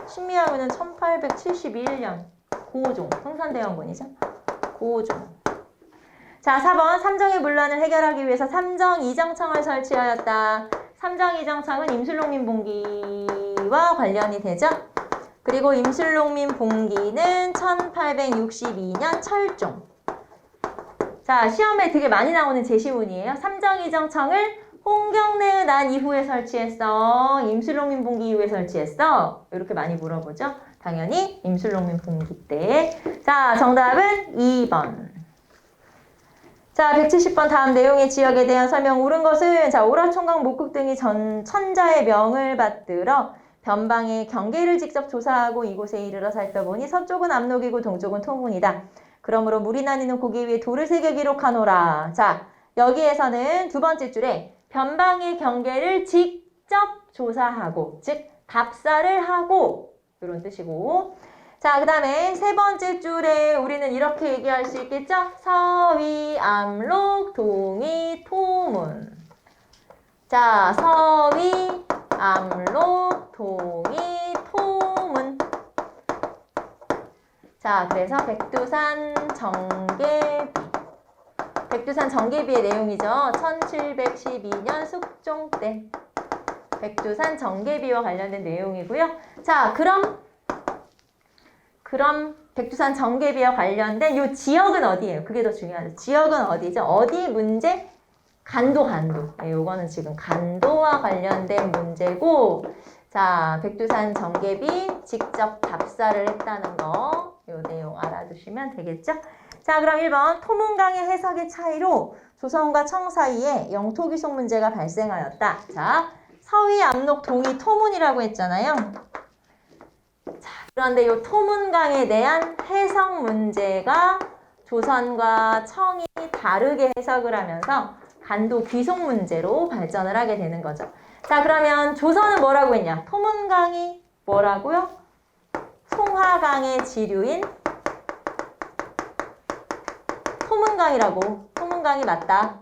신미양요는 1871년 고종, 흥선대원군이죠. 고종. 자, 4번 삼정의 문란을 해결하기 위해서 삼정이정청을 설치하였다. 삼정이정청은 임술농민봉기와 관련이 되죠. 그리고 임술농민봉기는 1862년 철종. 자, 시험에 되게 많이 나오는 제시문이에요. 삼정이정청을 홍경래의 난 이후에 설치했어. 임술농민봉기 이후에 설치했어. 이렇게 많이 물어보죠. 당연히 임술농민봉기 때. 자, 정답은 2번. 자, 170번 다음 내용의 지역에 대한 설명. 옳은 것은, 자, 오라총각 목국 등이 천자의 명을 받들어 변방의 경계를 직접 조사하고 이곳에 이르러 살펴보니 서쪽은 압록이고 동쪽은 통문이다. 그러므로 물이 나뉘는 고기 위에 돌을 새겨 기록하노라. 자, 여기에서는 두 번째 줄에 변방의 경계를 직접 조사하고, 즉 답사를 하고, 이런 뜻이고. 자, 그 다음에 세 번째 줄에 우리는 이렇게 얘기할 수 있겠죠? 서위, 압록, 동이, 토문. 자, 서위, 압록, 동이, 토문. 자, 그래서 백두산 정계비. 백두산 정계비의 내용이죠. 1712년 숙종 때. 백두산 정계비와 관련된 내용이고요. 자, 그럼 백두산 정계비와 관련된 이 지역은 어디예요? 그게 더 중요하죠. 지역은 어디죠? 어디 문제? 간도. 네, 요거는 지금 간도와 관련된 문제고, 자, 백두산 정계비 직접 답사를 했다는 거, 요 내용 알아두시면 되겠죠? 자, 그럼 1번 토문강의 해석의 차이로 조선과 청 사이에 영토 귀속 문제가 발생하였다. 자, 서위, 압록, 동이, 토문이라고 했잖아요. 자, 그런데 이 토문강에 대한 해석 문제가 조선과 청이 다르게 해석을 하면서 간도 귀속 문제로 발전을 하게 되는 거죠. 자, 그러면 조선은 뭐라고 했냐? 토문강이 뭐라고요? 송화강의 지류인 토문강이라고. 토문강이 맞다.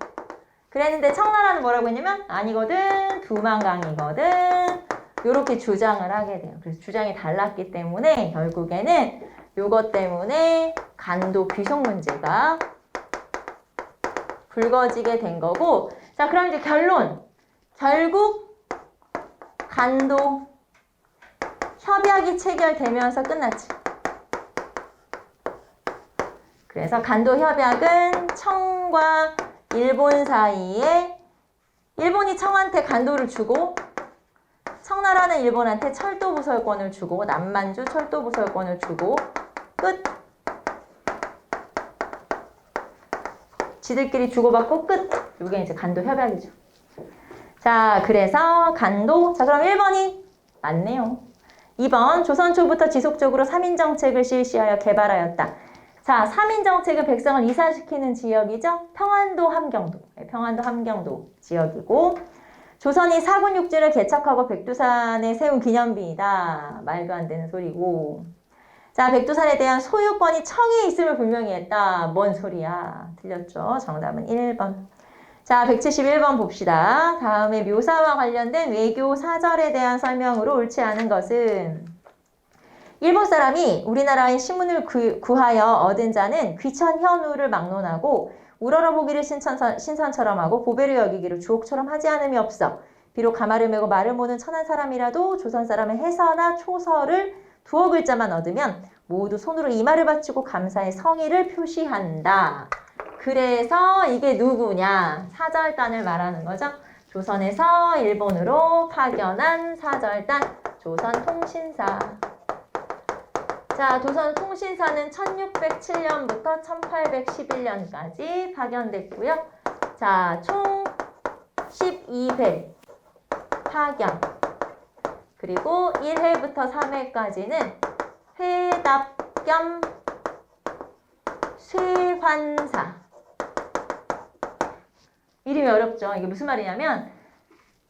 그랬는데 청나라는 뭐라고 했냐면 아니거든, 두만강이거든. 이렇게 주장을 하게 돼요. 그래서 주장이 달랐기 때문에 결국에는 요것 때문에 간도 귀속 문제가 붉어지게 된 거고. 자, 그럼 이제 결론. 결국 간도 협약이 체결되면서 끝났지. 그래서 간도 협약은 청과 일본 사이에 일본이 청한테 간도를 주고 청나라는 일본한테 철도 부설권을 주고 남만주 철도 부설권을 주고 끝. 지들끼리 주고받고 끝. 이게 이제 간도 협약이죠. 자, 그래서 간도. 자, 그럼 1번이 맞네요. 2번 조선 초부터 지속적으로 3인 정책을 실시하여 개발하였다. 자, 3인 정책은 백성을 이산시키는 지역이죠. 평안도 함경도. 평안도 함경도 지역이고 조선이 사군 육지를 개척하고 백두산에 세운 기념비이다. 말도 안 되는 소리고. 자, 백두산에 대한 소유권이 청에 있음을 분명히 했다. 뭔 소리야. 틀렸죠. 정답은 1번. 자, 171번 봅시다. 다음에 묘사와 관련된 외교 사절에 대한 설명으로 옳지 않은 것은 일본 사람이 우리나라의 신문을 구하여 얻은 자는 귀천 현우를 막론하고 우러러보기를 신선처럼 하고 보배를 여기기를 주옥처럼 하지 않음이 없어. 비록 가마를 메고 말을 모는 천한 사람이라도 조선 사람의 해서나 초서를 두어 글자만 얻으면 모두 손으로 이마를 바치고 감사의 성의를 표시한다. 그래서 이게 누구냐? 사절단을 말하는 거죠. 조선에서 일본으로 파견한 사절단, 조선통신사. 자, 조선통신사는 1607년부터 1811년까지 파견됐고요. 자, 총 12회 파견. 그리고 1회부터 3회까지는 회답 겸 쇠환사. 이름이 어렵죠. 이게 무슨 말이냐면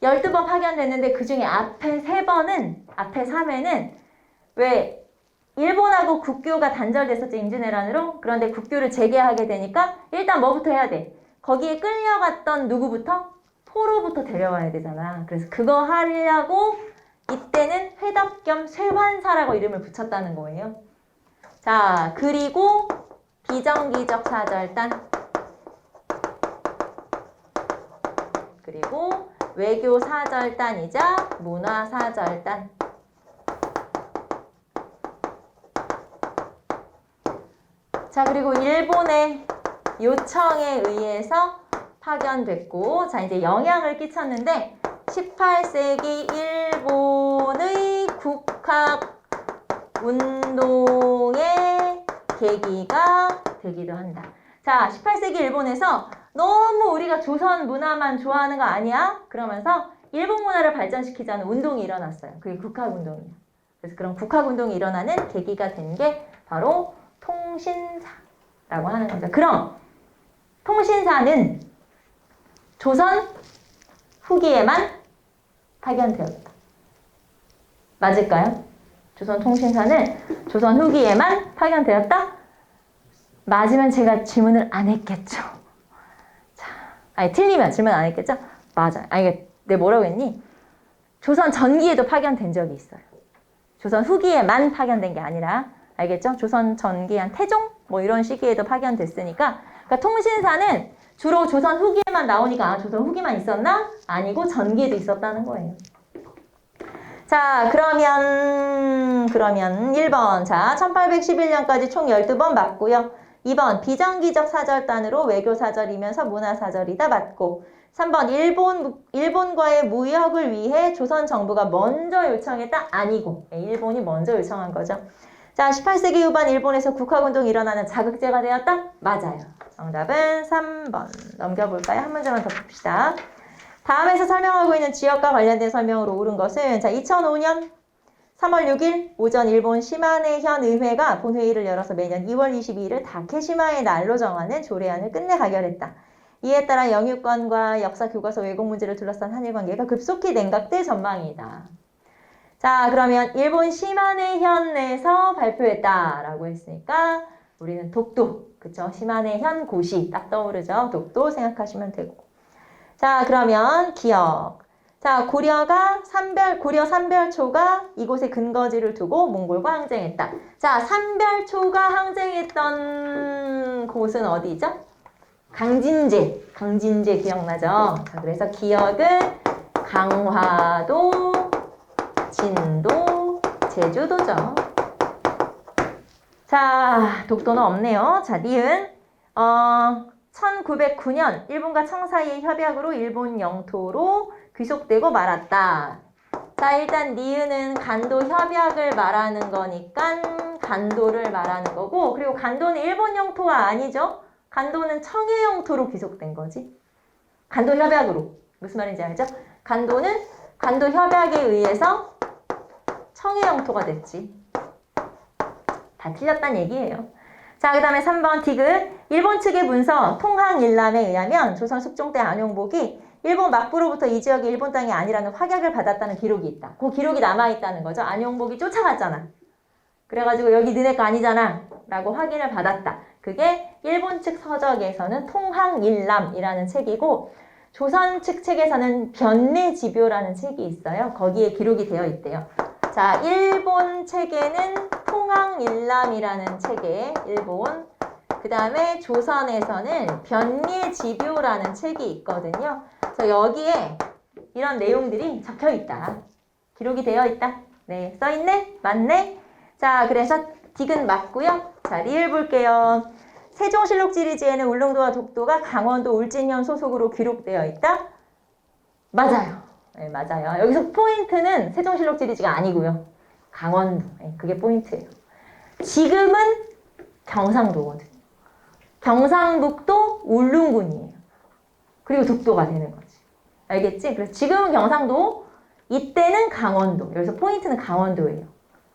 12번 파견됐는데 그중에 앞에 3번은 앞에 3회는 왜 일본하고 국교가 단절됐었죠. 임진왜란으로. 그런데 국교를 재개하게 되니까 일단 뭐부터 해야 돼? 거기에 끌려갔던 누구부터? 포로부터 데려와야 되잖아. 그래서 그거 하려고 이때는 회답 겸 쇠환사라고 이름을 붙였다는 거예요. 자, 그리고 비정기적 사절단 그리고 외교 사절단이자 문화 사절단. 자, 그리고 일본의 요청에 의해서 파견됐고, 자, 이제 영향을 끼쳤는데 18세기 일본의 국학 운동의 계기가 되기도 한다. 자, 18세기 일본에서 너무 우리가 조선 문화만 좋아하는 거 아니야? 그러면서 일본 문화를 발전시키자는 운동이 일어났어요. 그게 국학운동이에요. 그래서 그런 국학운동이 일어나는 계기가 된 게 바로 통신사라고 하는 거죠. 그럼 통신사는 조선 후기에만 파견되었다. 맞을까요? 조선 통신사는 조선 후기에만 파견되었다? 맞으면 제가 질문을 안 했겠죠. 자, 아니 틀리면 질문 안 했겠죠? 맞아요. 아니 내가 뭐라고 했니? 조선 전기에도 파견된 적이 있어요. 조선 후기에만 파견된 게 아니라 알겠죠? 조선 전기 한 태종 뭐 이런 시기에도 파견됐으니까 그러니까 통신사는 주로 조선 후기에만 나오니까 아, 조선 후기만 있었나? 아니고 전기에도 있었다는 거예요. 자, 그러면 1번. 자, 1811년까지 총 12번 맞고요. 2번 비정기적 사절단으로 외교사절이면서 문화사절이다 맞고 3번 일본과의 무역을 위해 조선 정부가 먼저 요청했다 아니고 일본이 먼저 요청한 거죠. 자, 18세기 후반 일본에서 국학운동이 일어나는 자극제가 되었다? 맞아요. 정답은 3번. 넘겨볼까요? 한 문제만 더 봅시다. 다음에서 설명하고 있는 지역과 관련된 설명으로 옳은 것은 자 2005년 3월 6일 오전 일본 시마네현 의회가 본회의를 열어서 매년 2월 22일을 다케시마의 날로 정하는 조례안을 끝내 가결했다. 이에 따라 영유권과 역사 교과서 왜곡 문제를 둘러싼 한일 관계가 급속히 냉각될 전망이다. 자, 그러면 일본 시마네현에서 발표했다라고 했으니까 우리는 독도, 그쵸? 시마네현 고시 딱 떠오르죠? 독도 생각하시면 되고. 자, 그러면 기억. 자, 고려 삼별초가 이곳에 근거지를 두고 몽골과 항쟁했다. 자, 삼별초가 항쟁했던 곳은 어디죠? 강진제 기억나죠? 자, 그래서 기억은 강화도, 진도, 제주도죠. 자, 독도는 없네요. 자, 니은. 1909년 일본과 청 사이의 협약으로 일본 영토로 귀속되고 말았다. 자, 일단 니은은 간도 협약을 말하는 거니까 간도를 말하는 거고, 그리고 간도는 일본 영토가 아니죠? 간도는 청해 영토로 귀속된 거지. 간도 협약으로. 무슨 말인지 알죠? 간도는 간도 협약에 의해서 청해 영토가 됐지. 다 틀렸단 얘기예요. 자, 그 다음에 3번 디귿. 일본 측의 문서 통항일람에 의하면 조선 숙종 때 안용복이 일본 막부로부터 이 지역이 일본 땅이 아니라는 확약을 받았다는 기록이 있다. 그 기록이 남아있다는 거죠. 안용복이 쫓아갔잖아. 그래가지고 여기 너네 거 아니잖아 라고 확인을 받았다. 그게 일본 측 서적에서는 통항일람이라는 책이고, 조선 측 책에서는 변례지묘라는 책이 있어요. 거기에 기록이 되어 있대요. 자, 일본 책에는 통항일람이라는 책에 일본, 그 다음에 조선에서는 변례지묘라는 책이 있거든요. 그래서 여기에 이런 내용들이 적혀 있다. 기록이 되어 있다. 네, 써있네? 맞네? 자, 그래서 디귿 맞고요. 자, 리을 볼게요. 세종실록 지리지에는 울릉도와 독도가 강원도 울진현 소속으로 기록되어 있다? 맞아요. 네, 맞아요. 여기서 포인트는 세종실록 지리지가 아니고요. 강원도. 네, 그게 포인트예요. 지금은 경상도거든요. 경상북도 울릉군이에요. 그리고 독도가 되는 거지. 알겠지? 그래서 지금은 경상도, 이때는 강원도. 여기서 포인트는 강원도예요.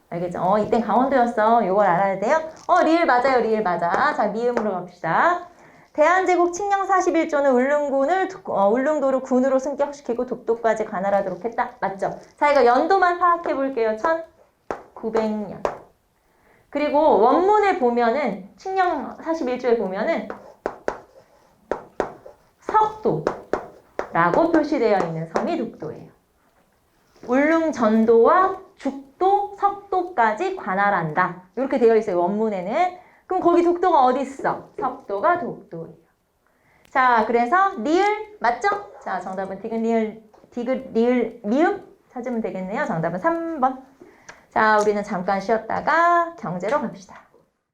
알겠죠? 이땐 강원도였어. 이걸 알아야 돼요. 리을 맞아요. 리을 맞아. 자, 미음으로 갑시다. 대한제국 칙령 41조는 울릉도를 군으로 승격시키고 독도까지 관할하도록 했다. 맞죠? 자, 이거 연도만 파악해 볼게요. 1900년. 그리고 원문에 보면은, 칙령 41조에 보면은 석도라고 표시되어 있는 섬이 독도예요. 울릉전도와 죽도, 석도까지 관할한다. 이렇게 되어 있어요. 원문에는. 그럼 거기 독도가 어디 있어? 석도가 독도예요. 자, 그래서 리을 맞죠? 자, 정답은 디귿, 리을, 미음 찾으면 되겠네요. 정답은 3번. 자, 우리는 잠깐 쉬었다가 경제로 갑시다.